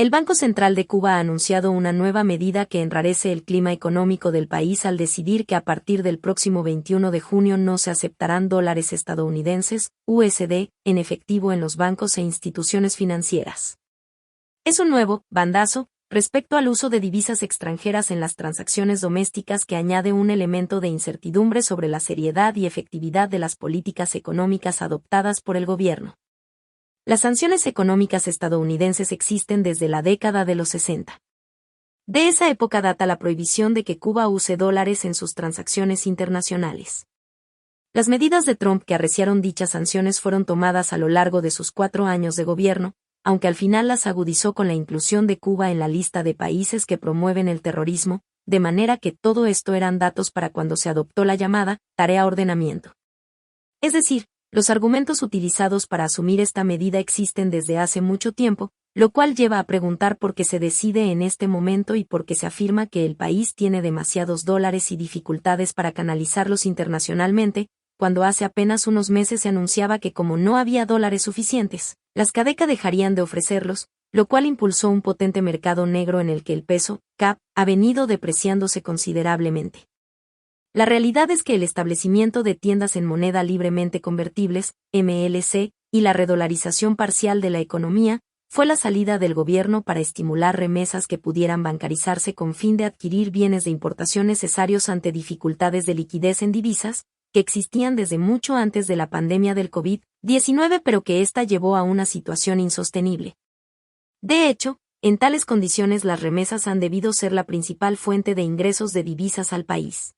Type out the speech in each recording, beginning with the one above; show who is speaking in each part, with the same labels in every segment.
Speaker 1: El Banco Central de Cuba ha anunciado una nueva medida que enrarece el clima económico del país al decidir que a partir del próximo 21 de junio no se aceptarán dólares estadounidenses, USD, en efectivo en los bancos e instituciones financieras. Es un nuevo bandazo respecto al uso de divisas extranjeras en las transacciones domésticas que añade un elemento de incertidumbre sobre la seriedad y efectividad de las políticas económicas adoptadas por el gobierno. Las sanciones económicas estadounidenses existen desde la década de los 60. De esa época data la prohibición de que Cuba use dólares en sus transacciones internacionales. Las medidas de Trump que arreciaron dichas sanciones fueron tomadas a lo largo de sus 4 años de gobierno, aunque al final las agudizó con la inclusión de Cuba en la lista de países que promueven el terrorismo, de manera que todo esto eran datos para cuando se adoptó la llamada tarea ordenamiento. Es decir, los argumentos utilizados para asumir esta medida existen desde hace mucho tiempo, lo cual lleva a preguntar por qué se decide en este momento y por qué se afirma que el país tiene demasiados dólares y dificultades para canalizarlos internacionalmente, cuando hace apenas unos meses se anunciaba que como no había dólares suficientes, las CADECA dejarían de ofrecerlos, lo cual impulsó un potente mercado negro en el que el peso, CAP, ha venido depreciándose considerablemente. La realidad es que el establecimiento de tiendas en moneda libremente convertibles, MLC, y la redolarización parcial de la economía, fue la salida del gobierno para estimular remesas que pudieran bancarizarse con fin de adquirir bienes de importación necesarios ante dificultades de liquidez en divisas, que existían desde mucho antes de la pandemia del COVID-19 pero que ésta llevó a una situación insostenible. De hecho, en tales condiciones las remesas han debido ser la principal fuente de ingresos de divisas al país.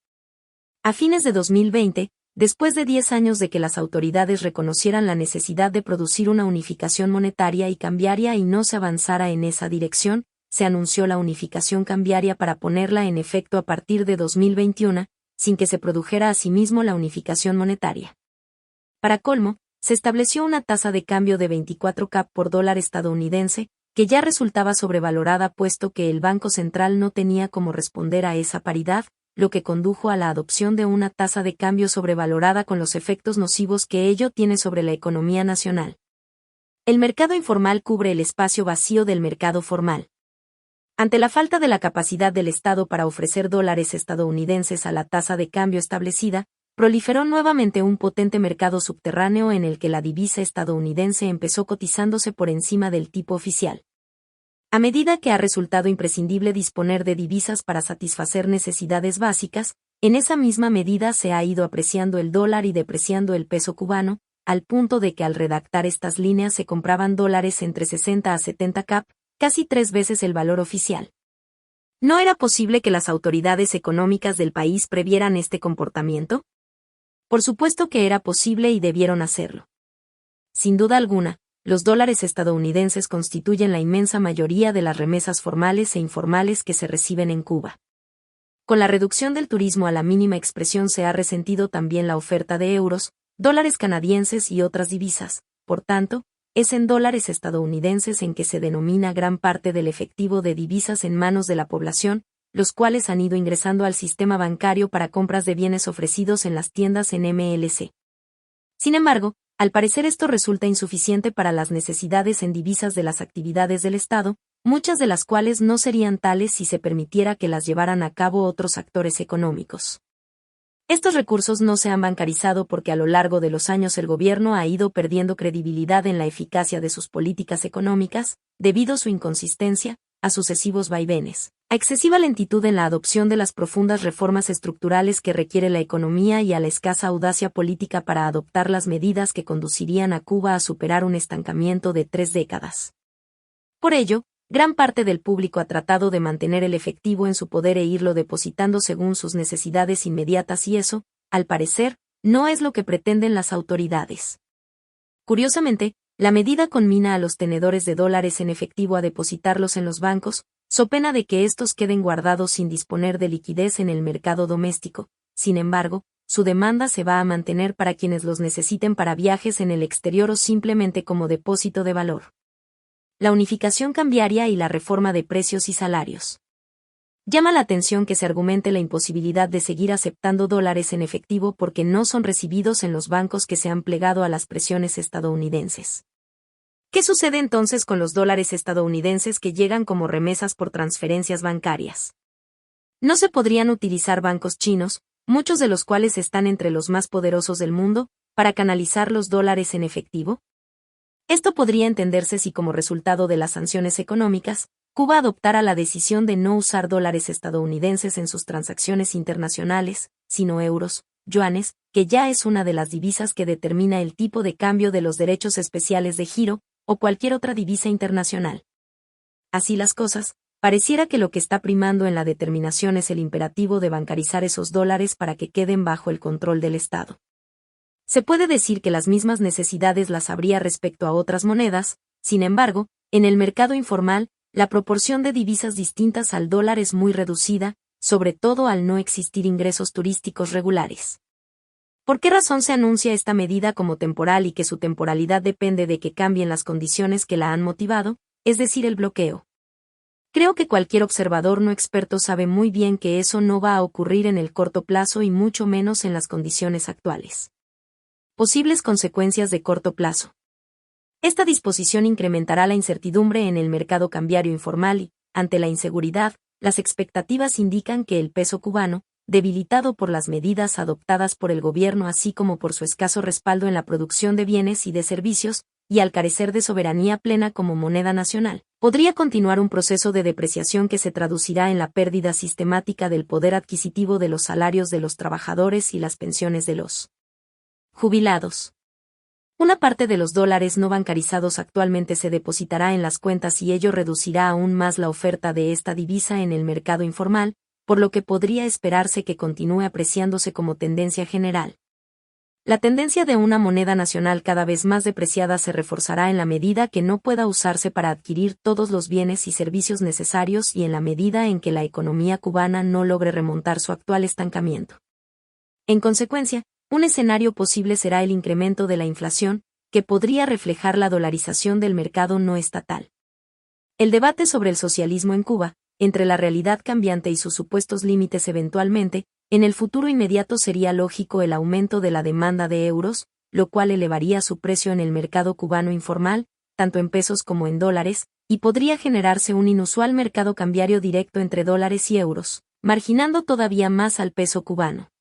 Speaker 1: A fines de 2020, después de 10 años de que las autoridades reconocieran la necesidad de producir una unificación monetaria y cambiaria y no se avanzara en esa dirección, se anunció la unificación cambiaria para ponerla en efecto a partir de 2021, sin que se produjera asimismo la unificación monetaria. Para colmo, se estableció una tasa de cambio de 24 CAP por dólar estadounidense, que ya resultaba sobrevalorada puesto que el Banco Central no tenía cómo responder a esa paridad, lo que condujo a la adopción de una tasa de cambio sobrevalorada con los efectos nocivos que ello tiene sobre la economía nacional. El mercado informal cubre el espacio vacío del mercado formal. Ante la falta de la capacidad del Estado para ofrecer dólares estadounidenses a la tasa de cambio establecida, proliferó nuevamente un potente mercado subterráneo en el que la divisa estadounidense empezó cotizándose por encima del tipo oficial. A medida que ha resultado imprescindible disponer de divisas para satisfacer necesidades básicas, en esa misma medida se ha ido apreciando el dólar y depreciando el peso cubano, al punto de que al redactar estas líneas se compraban dólares entre 60 a 70 CAP, casi 3 veces el valor oficial. ¿No era posible que las autoridades económicas del país previeran este comportamiento? Por supuesto que era posible y debieron hacerlo. Sin duda alguna, los dólares estadounidenses constituyen la inmensa mayoría de las remesas formales e informales que se reciben en Cuba. Con la reducción del turismo a la mínima expresión se ha resentido también la oferta de euros, dólares canadienses y otras divisas, por tanto, es en dólares estadounidenses en que se denomina gran parte del efectivo de divisas en manos de la población, los cuales han ido ingresando al sistema bancario para compras de bienes ofrecidos en las tiendas en MLC. Sin embargo, al parecer esto resulta insuficiente para las necesidades en divisas de las actividades del Estado, muchas de las cuales no serían tales si se permitiera que las llevaran a cabo otros actores económicos. Estos recursos no se han bancarizado porque a lo largo de los años el gobierno ha ido perdiendo credibilidad en la eficacia de sus políticas económicas, debido a su inconsistencia, a sucesivos vaivenes, a excesiva lentitud en la adopción de las profundas reformas estructurales que requiere la economía y a la escasa audacia política para adoptar las medidas que conducirían a Cuba a superar un estancamiento de 3 décadas. Por ello, gran parte del público ha tratado de mantener el efectivo en su poder e irlo depositando según sus necesidades inmediatas y eso, al parecer, no es lo que pretenden las autoridades. Curiosamente, la medida conmina a los tenedores de dólares en efectivo a depositarlos en los bancos, so pena de que estos queden guardados sin disponer de liquidez en el mercado doméstico. Sin embargo, su demanda se va a mantener para quienes los necesiten para viajes en el exterior o simplemente como depósito de valor. La unificación cambiaria y la reforma de precios y salarios. Llama la atención que se argumente la imposibilidad de seguir aceptando dólares en efectivo porque no son recibidos en los bancos que se han plegado a las presiones estadounidenses. ¿Qué sucede entonces con los dólares estadounidenses que llegan como remesas por transferencias bancarias? ¿No se podrían utilizar bancos chinos, muchos de los cuales están entre los más poderosos del mundo, para canalizar los dólares en efectivo? Esto podría entenderse si como resultado de las sanciones económicas, Cuba adoptara la decisión de no usar dólares estadounidenses en sus transacciones internacionales, sino euros, yuanes, que ya es una de las divisas que determina el tipo de cambio de los derechos especiales de giro, o cualquier otra divisa internacional. Así las cosas, pareciera que lo que está primando en la determinación es el imperativo de bancarizar esos dólares para que queden bajo el control del Estado. Se puede decir que las mismas necesidades las habría respecto a otras monedas, sin embargo, en el mercado informal, la proporción de divisas distintas al dólar es muy reducida, sobre todo al no existir ingresos turísticos regulares. ¿Por qué razón se anuncia esta medida como temporal y que su temporalidad depende de que cambien las condiciones que la han motivado, es decir, el bloqueo? Creo que cualquier observador no experto sabe muy bien que eso no va a ocurrir en el corto plazo y mucho menos en las condiciones actuales. Posibles consecuencias de corto plazo. Esta disposición incrementará la incertidumbre en el mercado cambiario informal y, ante la inseguridad, las expectativas indican que el peso cubano, debilitado por las medidas adoptadas por el gobierno así como por su escaso respaldo en la producción de bienes y de servicios, y al carecer de soberanía plena como moneda nacional, podría continuar un proceso de depreciación que se traducirá en la pérdida sistemática del poder adquisitivo de los salarios de los trabajadores y las pensiones de los jubilados. Una parte de los dólares no bancarizados actualmente se depositará en las cuentas y ello reducirá aún más la oferta de esta divisa en el mercado informal, por lo que podría esperarse que continúe apreciándose como tendencia general. La tendencia de una moneda nacional cada vez más depreciada se reforzará en la medida que no pueda usarse para adquirir todos los bienes y servicios necesarios y en la medida en que la economía cubana no logre remontar su actual estancamiento. En consecuencia, un escenario posible será el incremento de la inflación, que podría reflejar la dolarización del mercado no estatal. El debate sobre el socialismo en Cuba, entre la realidad cambiante y sus supuestos límites eventualmente, en el futuro inmediato sería lógico el aumento de la demanda de euros, lo cual elevaría su precio en el mercado cubano informal, tanto en pesos como en dólares, y podría generarse un inusual mercado cambiario directo entre dólares y euros, marginando todavía más al peso cubano.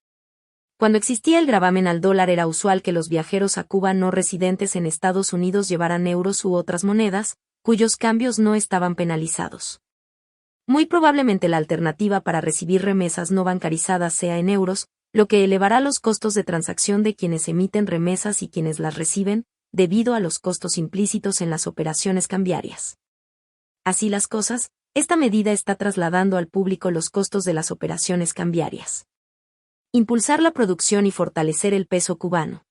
Speaker 1: Cuando existía el gravamen al dólar era usual que los viajeros a Cuba no residentes en Estados Unidos llevaran euros u otras monedas, cuyos cambios no estaban penalizados. Muy probablemente la alternativa para recibir remesas no bancarizadas sea en euros, lo que elevará los costos de transacción de quienes emiten remesas y quienes las reciben, debido a los costos implícitos en las operaciones cambiarias. Así las cosas, esta medida está trasladando al público los costos de las operaciones cambiarias. Impulsar la producción y fortalecer el peso cubano.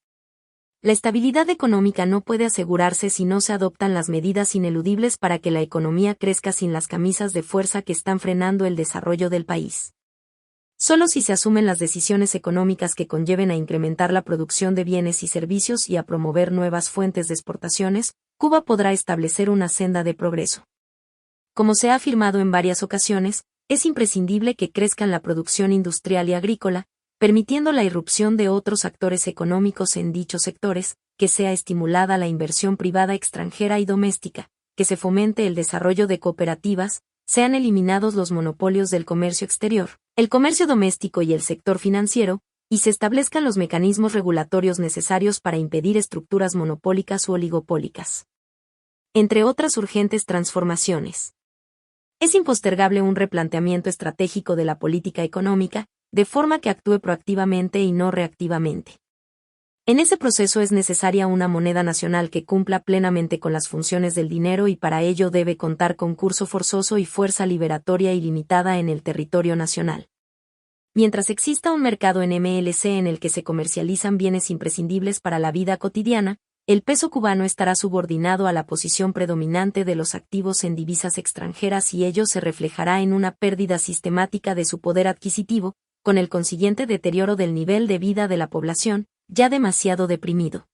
Speaker 1: La estabilidad económica no puede asegurarse si no se adoptan las medidas ineludibles para que la economía crezca sin las camisas de fuerza que están frenando el desarrollo del país. Solo si se asumen las decisiones económicas que conlleven a incrementar la producción de bienes y servicios y a promover nuevas fuentes de exportaciones, Cuba podrá establecer una senda de progreso. Como se ha afirmado en varias ocasiones, es imprescindible que crezcan la producción industrial y agrícola, permitiendo la irrupción de otros actores económicos en dichos sectores, que sea estimulada la inversión privada extranjera y doméstica, que se fomente el desarrollo de cooperativas, sean eliminados los monopolios del comercio exterior, el comercio doméstico y el sector financiero, y se establezcan los mecanismos regulatorios necesarios para impedir estructuras monopólicas u oligopólicas. Entre otras urgentes transformaciones. Es impostergable un replanteamiento estratégico de la política económica, de forma que actúe proactivamente y no reactivamente. En ese proceso es necesaria una moneda nacional que cumpla plenamente con las funciones del dinero y para ello debe contar con curso forzoso y fuerza liberatoria ilimitada en el territorio nacional. Mientras exista un mercado en MLC en el que se comercializan bienes imprescindibles para la vida cotidiana, el peso cubano estará subordinado a la posición predominante de los activos en divisas extranjeras y ello se reflejará en una pérdida sistemática de su poder adquisitivo, con el consiguiente deterioro del nivel de vida de la población, ya demasiado deprimido.